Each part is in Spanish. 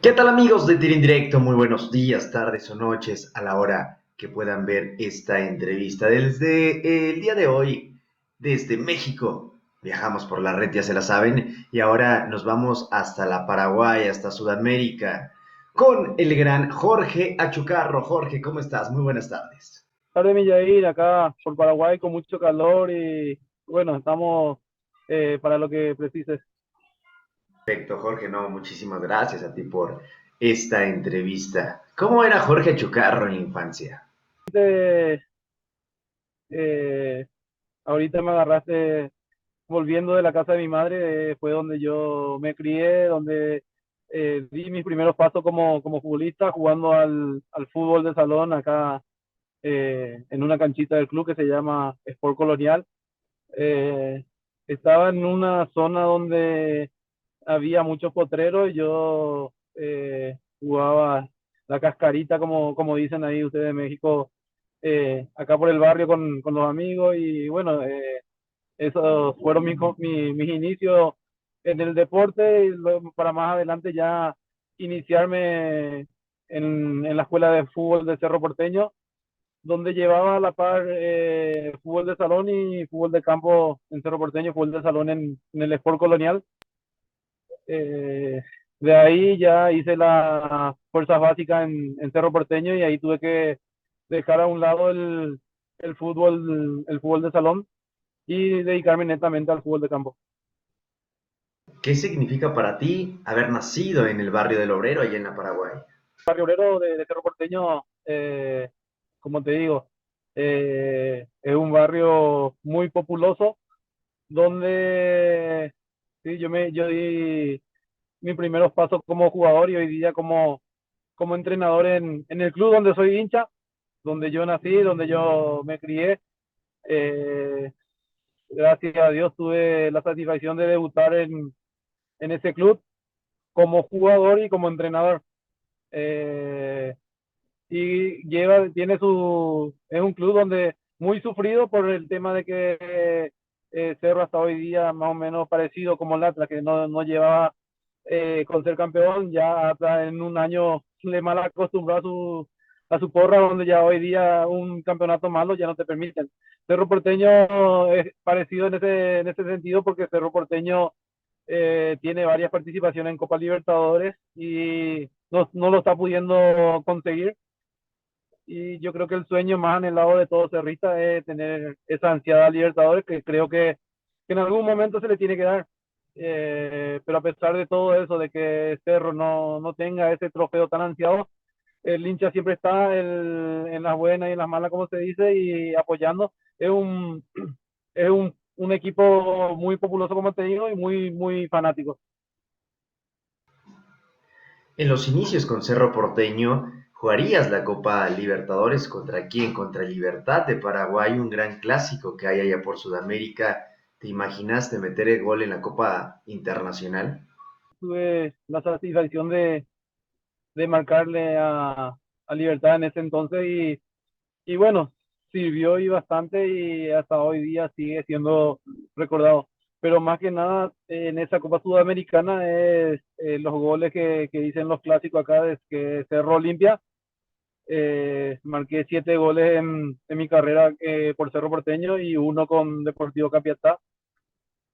¿Qué tal amigos de Tiro Indirecto? Muy buenos días, tardes o noches a la hora que puedan ver esta entrevista. Desde el día de hoy, desde México, viajamos por la red, ya se la saben, y ahora nos vamos hasta la Paraguay, hasta Sudamérica, con el gran Jorge Achucarro. Jorge, ¿cómo estás? Muy buenas tardes. Tarde, Millair, acá por Paraguay con mucho calor y bueno, estamos para lo que precises. Perfecto, Jorge, no, muchísimas gracias a ti por esta entrevista. ¿Cómo era Jorge Achucarro en la infancia? Eh, eh, Ahorita me agarraste volviendo de la casa de mi madre, fue donde yo me crié, donde di mis primeros pasos como futbolista, jugando al fútbol de salón acá en una canchita del club que se llama Sport Colonial. Eh, Estaba en una zona donde había muchos potreros y yo jugaba la cascarita, como dicen ahí ustedes de México, acá por el barrio con los amigos y bueno, esos fueron mis inicios en el deporte y luego para más adelante ya iniciarme en la escuela de fútbol de Cerro Porteño, donde llevaba a la par fútbol de salón y fútbol de campo en Cerro Porteño, fútbol de salón en el Sport Colonial. Eh, de ahí ya hice las fuerzas básicas en Cerro Porteño y ahí tuve que dejar a un lado el fútbol de salón y dedicarme netamente al fútbol de campo. ¿Qué significa para ti haber nacido en el barrio del Obrero, allá en la Paraguay? Barrio Obrero de Cerro Porteño, como te digo, es un barrio muy populoso donde sí, yo di mis primeros pasos como jugador y hoy día como entrenador en el club donde soy hincha, donde yo nací, donde yo me crié. Eh, Gracias a Dios tuve la satisfacción de debutar en ese club como jugador y como entrenador. Eh, y es un club donde muy sufrido por el tema de que Cerro hasta hoy día más o menos parecido como el Atlas, que no llevaba con ser campeón, ya hasta en un año le mal acostumbró a su porra, donde ya hoy día un campeonato malo ya no te permiten. Cerro Porteño es parecido en ese sentido porque Cerro Porteño tiene varias participaciones en Copa Libertadores y no lo está pudiendo conseguir. Y yo creo que el sueño más anhelado de todo cerrista es tener esa ansiada Libertadores que creo que en algún momento se le tiene que dar. Pero a pesar de todo eso, de que Cerro no tenga ese trofeo tan ansiado, el hincha siempre está en las buenas y en las malas, como se dice, y apoyando. Es un equipo muy populoso, como te digo, y muy fanático. En los inicios con Cerro Porteño, jugarías la Copa Libertadores contra quién? Contra Libertad de Paraguay, un gran clásico que hay allá por Sudamérica. ¿Te imaginaste meter el gol en la Copa Internacional? Tuve la satisfacción de marcarle a Libertad en ese entonces y bueno, sirvió y bastante y hasta hoy día sigue siendo recordado. Pero más que nada en esa Copa Sudamericana es los goles que dicen los clásicos acá, es que Cerro Olimpia. Marqué 7 goles en mi carrera por Cerro Porteño y uno con Deportivo Capiatá.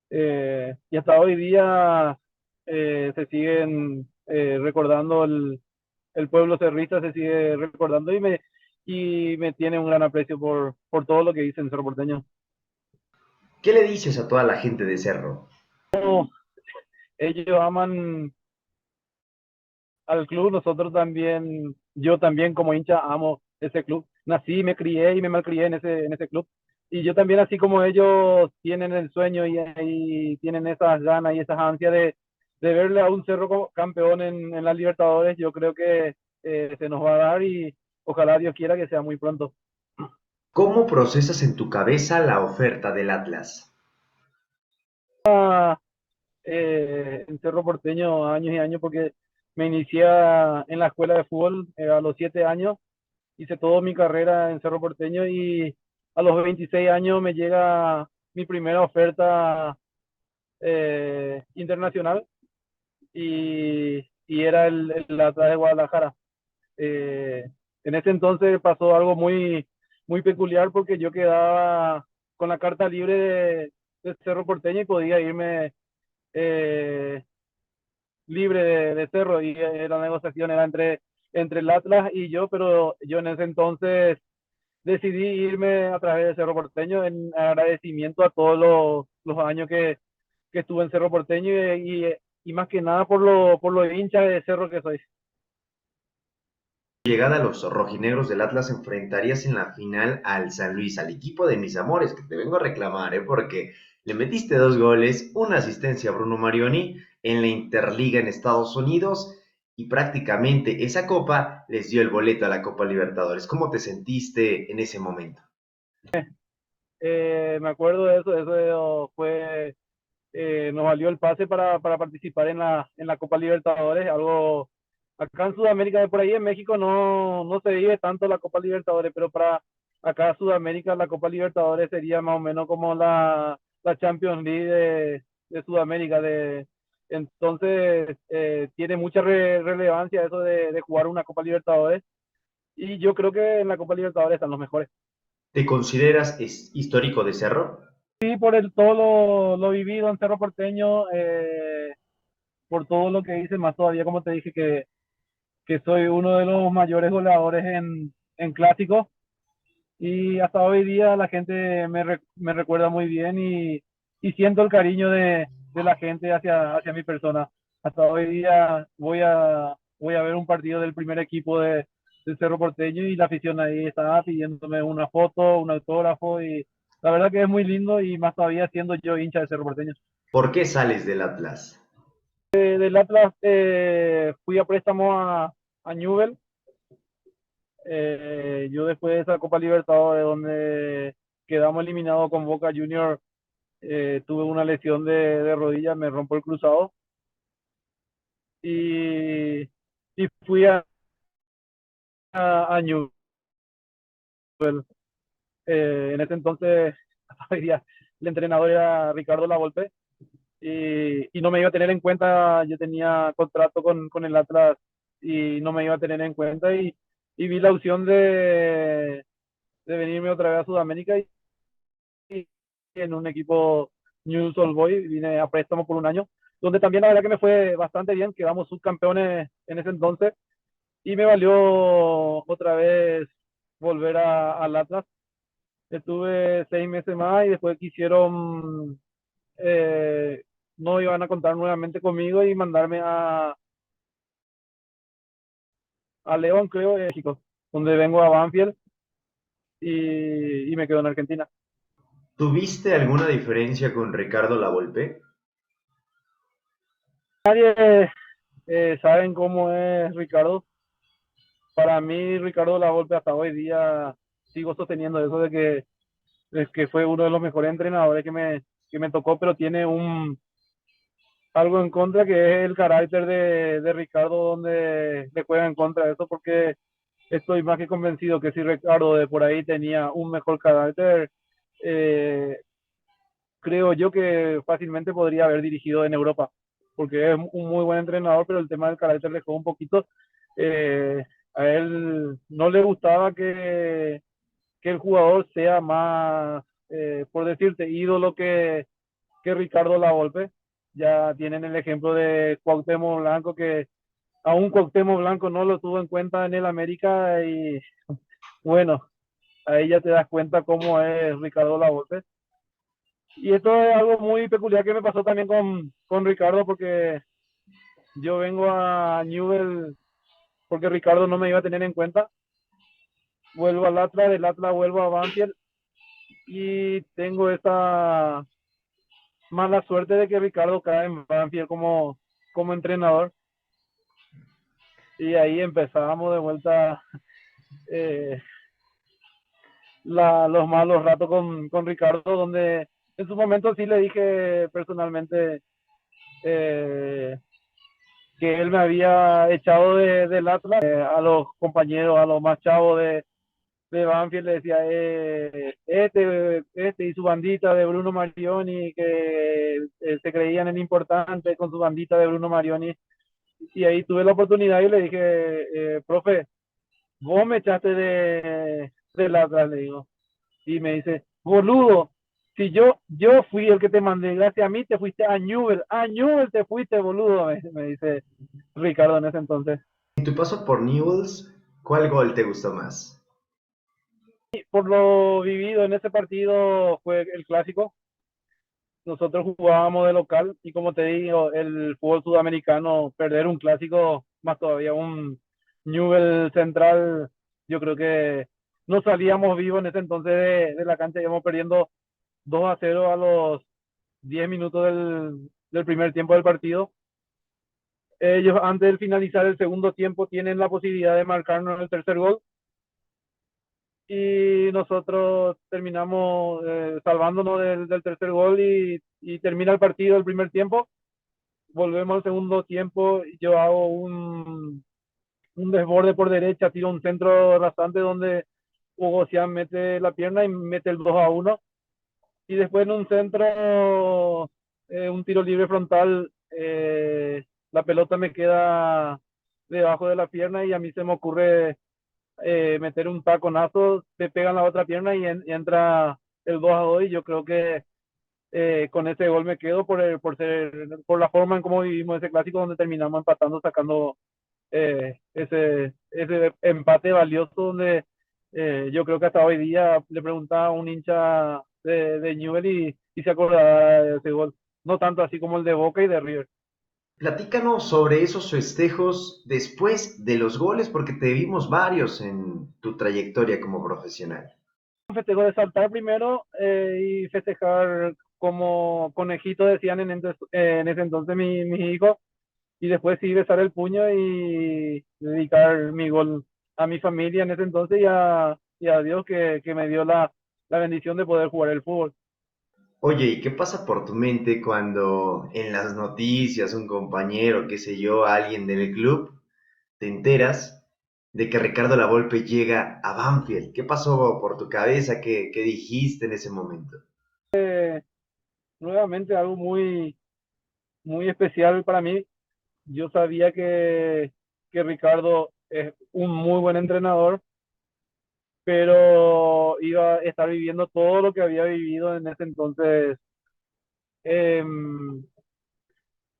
Y hasta hoy día se siguen recordando el pueblo cerrista, se sigue recordando y me tiene un gran aprecio por todo lo que dice en Cerro Porteño. ¿Qué le dices a toda la gente de Cerro? Ellos aman al club, nosotros también, yo también como hincha amo ese club. Nací, me crié y me malcrié en ese club. Y yo también, así como ellos tienen el sueño y tienen esas ganas y esas ansias de verle a un Cerro campeón en las Libertadores, yo creo que se nos va a dar y ojalá Dios quiera que sea muy pronto. ¿Cómo procesas en tu cabeza la oferta del Atlas? En Cerro Porteño años y años porque me inicié en la escuela de fútbol a los 7 años, hice toda mi carrera en Cerro Porteño y a los 26 años me llega mi primera oferta internacional y y era el Atlas de Guadalajara. Eh, en ese entonces pasó algo muy peculiar porque yo quedaba con la carta libre de Cerro Porteño y podía irme eh, libre de Cerro y la negociación era entre el Atlas y yo, pero yo en ese entonces decidí irme a través de Cerro Porteño en agradecimiento a todos los años que estuve en Cerro Porteño y más que nada por lo hincha de Cerro que soy. Llegada a los rojinegros del Atlas enfrentarías en la final al San Luis, al equipo de mis amores, que te vengo a reclamar, porque le metiste 2 goles, una asistencia a Bruno Marioni en la Interliga en Estados Unidos y prácticamente esa copa les dio el boleto a la Copa Libertadores. ¿Cómo te sentiste en ese momento? Me acuerdo de eso fue, nos valió el pase para participar en la Copa Libertadores, algo acá en Sudamérica, de por ahí en México no se vive tanto la Copa Libertadores, pero para acá en Sudamérica la Copa Libertadores sería más o menos como la Champions League de Sudamérica, entonces tiene mucha relevancia eso de jugar una Copa Libertadores y yo creo que en la Copa Libertadores están los mejores. ¿Te consideras histórico de Cerro? Sí, por todo lo vivido en Cerro Porteño, por todo lo que hice, más todavía como te dije que soy uno de los mayores goleadores en clásicos y hasta hoy día la gente me recuerda muy bien y siento el cariño de la gente hacia mi persona. Hasta hoy día voy a ver un partido del primer equipo del Cerro Porteño y la afición ahí está pidiéndome una foto, un autógrafo y la verdad que es muy lindo y más todavía siendo yo hincha de Cerro Porteño. ¿Por qué sales del Atlas? Del Atlas fui a préstamo a Newell. Yo después de esa Copa Libertadores donde quedamos eliminados con Boca Junior, tuve una lesión de rodilla, me rompo el cruzado y, y fui a Newell. En ese entonces el entrenador era Ricardo Lavolpe y no me iba a tener en cuenta, yo tenía contrato con el Atlas y no me iba a tener en cuenta y vi la opción de venirme otra vez a Sudamérica y en un equipo News Old Boy, vine a préstamo por un año, donde también la verdad que me fue bastante bien, quedamos subcampeones en ese entonces y me valió otra vez volver al Atlas. Estuve 6 meses más y después quisieron, eh, no iban a contar nuevamente conmigo y mandarme a León, creo, de México, donde vengo a Banfield y me quedo en Argentina. ¿Tuviste alguna diferencia con Ricardo Lavolpe? Nadie saben cómo es Ricardo. Para mí, Ricardo Lavolpe hasta hoy día sigo sosteniendo eso de que fue uno de los mejores entrenadores que me tocó, pero tiene algo en contra que es el carácter de Ricardo donde le juega en contra de eso porque estoy más que convencido que si Ricardo de por ahí tenía un mejor carácter, eh, creo yo que fácilmente podría haber dirigido en Europa, porque es un muy buen entrenador, pero el tema del carácter le jugó un poquito. Eh, a él no le gustaba que el jugador sea más, por decirte, ídolo que Ricardo Lavolpe. Ya tienen el ejemplo de Cuauhtémoc Blanco, que aún Cuauhtémoc Blanco no lo tuvo en cuenta en el América y bueno, ahí ya te das cuenta cómo es Ricardo Lavolpe. Y esto es algo muy peculiar que me pasó también con Ricardo, porque yo vengo a Newell porque Ricardo no me iba a tener en cuenta. Vuelvo al Atlas, del Atlas vuelvo a Banfield y tengo esta mala suerte de que Ricardo cae en Banfield como entrenador. Y ahí empezábamos de vuelta eh, los malos ratos con Ricardo, donde en su momento sí le dije personalmente eh, que él me había echado del Atlas, a los compañeros, a los más chavos de Banfield, le decía, este y su bandita de Bruno Marioni, que se creían en importante con su bandita de Bruno Marioni, Y ahí tuve la oportunidad y le dije, profe, vos me echaste de la atrás, le digo. Y me dice, boludo, si yo fui el que te mandé, gracias a mí te fuiste a Newell te fuiste, boludo, me dice Ricardo en ese entonces. En tu paso por Newell's, ¿cuál gol te gustó más? Por lo vivido en ese partido fue el clásico. Nosotros jugábamos de local y como te digo, el fútbol sudamericano, perder un clásico, más todavía un Newell Central, yo creo que no salíamos vivos en ese entonces de la cancha, íbamos perdiendo 2-0 a los 10 minutos del primer tiempo del partido. Ellos antes de finalizar el segundo tiempo tienen la posibilidad de marcarnos el tercer gol y nosotros terminamos salvándonos del tercer gol y termina el partido el primer tiempo. Volvemos al segundo tiempo, yo hago un desborde por derecha, tiro un centro rasante donde Hugo Cian mete la pierna y mete el 2-1. Y después en un centro, un tiro libre frontal, la pelota me queda debajo de la pierna y a mí se me ocurre meter un taconazo, te pega en la otra pierna y entra el 2-2 y yo creo que con ese gol me quedo por la forma en cómo vivimos ese clásico donde terminamos empatando, sacando ese empate valioso donde yo creo que hasta hoy día le preguntaba a un hincha de Newell y se acordaba de ese gol. No tanto así como el de Boca y de River. Platícanos sobre esos festejos después de los goles, porque te vimos varios en tu trayectoria como profesional. Un festejo de saltar primero y festejar como conejito decían en ese entonces mis hijos y después sí besar el puño y dedicar mi gol a mi familia en ese entonces y a Dios que me dio la bendición de poder jugar el fútbol. Oye, ¿y qué pasa por tu mente cuando en las noticias un compañero, qué sé yo, alguien del club, te enteras de que Ricardo Lavolpe llega a Banfield? ¿Qué pasó por tu cabeza? ¿Qué dijiste en ese momento? Nuevamente algo muy especial para mí. Yo sabía que Ricardo es un muy buen entrenador, pero iba a estar viviendo todo lo que había vivido en ese entonces en,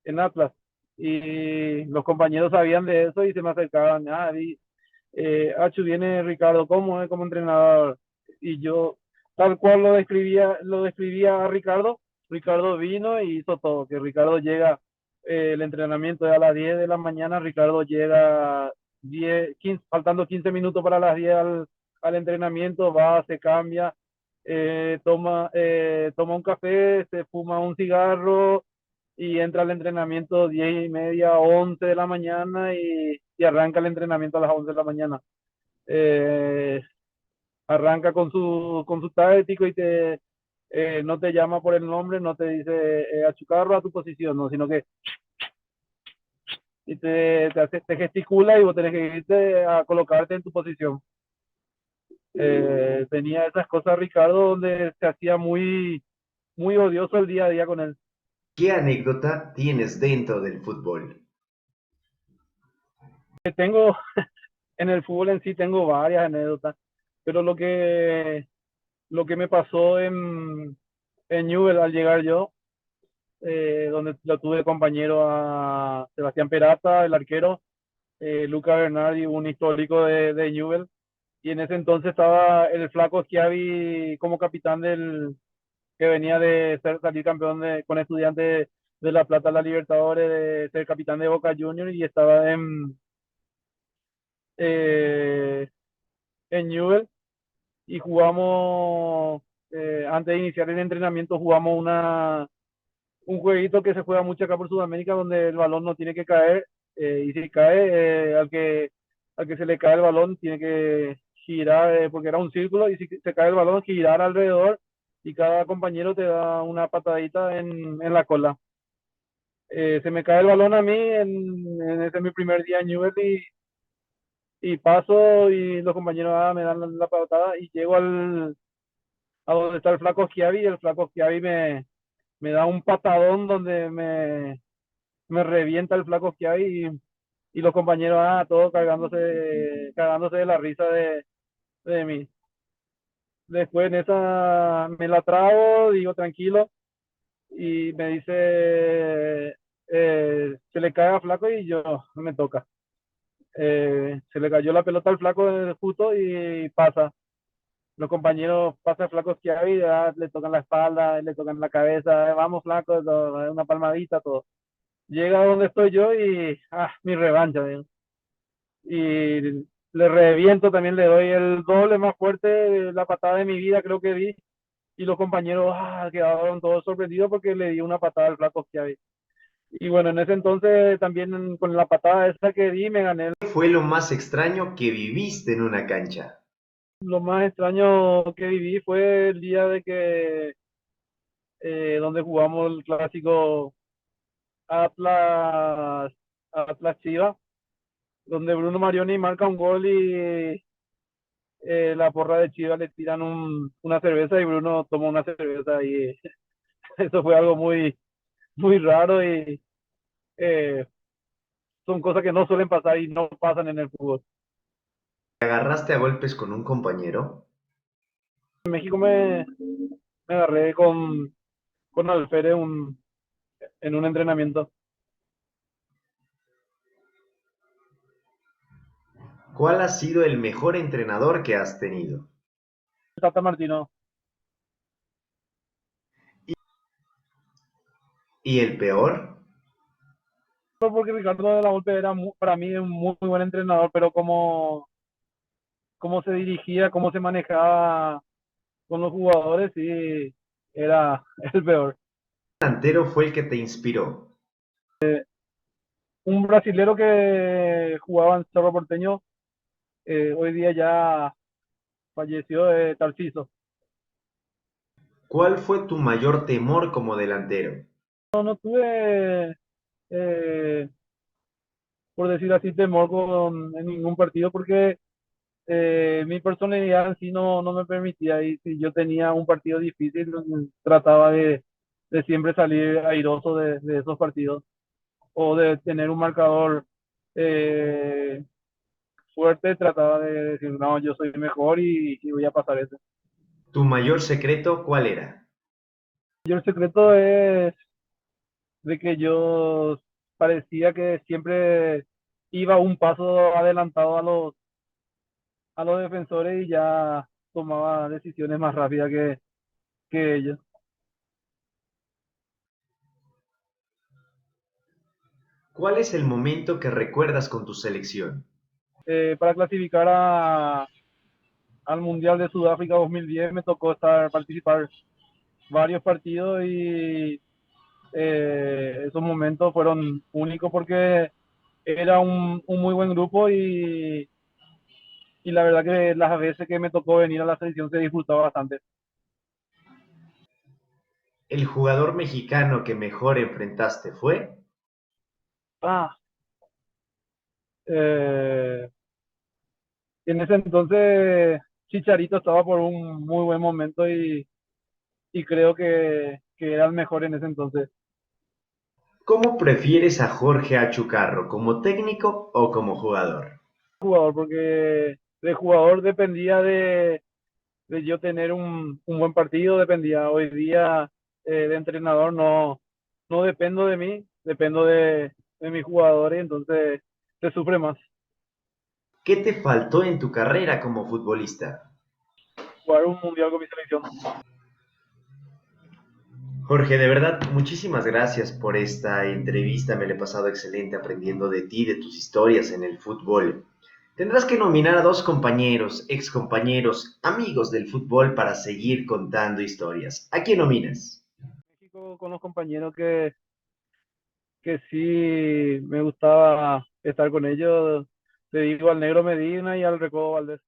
en Atlas. Y los compañeros sabían de eso y se me acercaban. Achu, viene Ricardo, ¿cómo es como entrenador? Y yo, tal cual lo describía a Ricardo, Ricardo vino y hizo todo, que Ricardo llega, el entrenamiento es a las 10 de la mañana, Ricardo llega 15, faltando 15 minutos para las 10 al entrenamiento, va, se cambia, toma un café, se fuma un cigarro y entra al entrenamiento 10:30, 11 de la mañana y arranca el entrenamiento a las 11 de la mañana. Eh, Arranca con su táctico y no te llama por el nombre, no te dice a tu carro, a tu posición, no, sino que y te gesticula y vos tenés que irte a colocarte en tu posición. Tenía esas cosas, Ricardo, donde se hacía muy odioso el día a día con él. ¿Qué anécdota tienes dentro del fútbol? Tengo, en el fútbol en sí tengo varias anécdotas, pero lo que me pasó en Newell al llegar yo, donde lo tuve de compañero a Sebastián Perata, el arquero, Luca Bernardi, un histórico de Newell, y en ese entonces estaba el flaco Schiavi como capitán que venía de salir campeón con Estudiantes de La Plata, la Libertadores, de ser capitán de Boca Juniors, y estaba eh, en Newell, y jugamos, antes de iniciar el entrenamiento, jugamos un jueguito que se juega mucho acá por Sudamérica, donde el balón no tiene que caer, y si cae, al que se le cae el balón tiene que girar, porque era un círculo, y si se cae el balón, girar alrededor, y cada compañero te da una patadita en la cola. Se me cae el balón a mí en ese mi primer día en Newell y paso y los compañeros me dan la patada y llego a donde está el flaco Schiavi y el flaco Schiavi me da un patadón donde me revienta el flaco Schiavi y los compañeros, todos cagándose de la risa de mí. Después en esa me la trago, digo tranquilo, y me dice, se le cae a Flaco y yo me toca. Se le cayó la pelota al Flaco justo y pasa. Los compañeros pasan Flaco Schiavi, le tocan la espalda, le tocan la cabeza, vamos Flaco, una palmadita, todo. Llega a donde estoy yo y, mi revancha, ¿no? Y le reviento, también le doy el doble más fuerte, la patada de mi vida creo que di, y los compañeros quedaron todos sorprendidos porque le di una patada al Flaco Schiavi. Y bueno, en ese entonces también con la patada esa que di me gané. ¿Qué fue lo más extraño que viviste en una cancha? Lo más extraño que viví fue el día de que donde jugamos el clásico Atlas Atlas Chivas, donde Bruno Marioni marca un gol y la porra de Chivas le tiran una cerveza y Bruno toma una cerveza y eso fue algo muy raro y eh, son cosas que no suelen pasar y no pasan en el fútbol. ¿Te agarraste a golpes con un compañero? En México me agarré con Alférez en un entrenamiento. ¿Cuál ha sido el mejor entrenador que has tenido? Tata Martino, ¿Y el peor? porque Ricardo de la Volpe era para mí un muy buen entrenador, pero cómo se dirigía, cómo se manejaba con los jugadores, sí, era el peor. ¿Qué delantero fue el que te inspiró? Un brasilero que jugaba en Cerro Porteño, hoy día ya falleció, de Tarciso. ¿Cuál fue tu mayor temor como delantero? No tuve, eh, por decir así, temor en ningún partido porque mi personalidad en sí no me permitía, y si yo tenía un partido difícil, trataba de siempre salir airoso de esos partidos o de tener un marcador eh, fuerte, trataba de decir, no, yo soy mejor y voy a pasar eso. ¿Tu mayor secreto cuál era? Yo el secreto es de que yo parecía que siempre iba un paso adelantado a los defensores y ya tomaba decisiones más rápidas que ellos. ¿Cuál es el momento que recuerdas con tu selección? Para clasificar al Mundial de Sudáfrica 2010 me tocó participar varios partidos y esos momentos fueron únicos porque era un muy buen grupo y la verdad que las veces que me tocó venir a la selección se disfrutaba bastante. ¿El jugador mexicano que mejor enfrentaste fue? Ah, eh, en ese entonces Chicharito estaba por un muy buen momento y creo que era el mejor en ese entonces. ¿Cómo prefieres a Jorge Achucarro, como técnico o como jugador? Jugador, porque de jugador dependía de yo tener un buen partido, dependía. Hoy día de entrenador no dependo de mí, dependo de mis jugadores, entonces se sufre más. ¿Qué te faltó en tu carrera como futbolista? Jugar un mundial con mi selección. Jorge, de verdad, muchísimas gracias por esta entrevista. Me la he pasado excelente aprendiendo de ti, de tus historias en el fútbol. Tendrás que nominar a dos compañeros, excompañeros, amigos del fútbol para seguir contando historias. ¿A quién nominas? México con los compañeros que sí me gustaba estar con ellos, te digo al Negro Medina y al Recodo Valdés.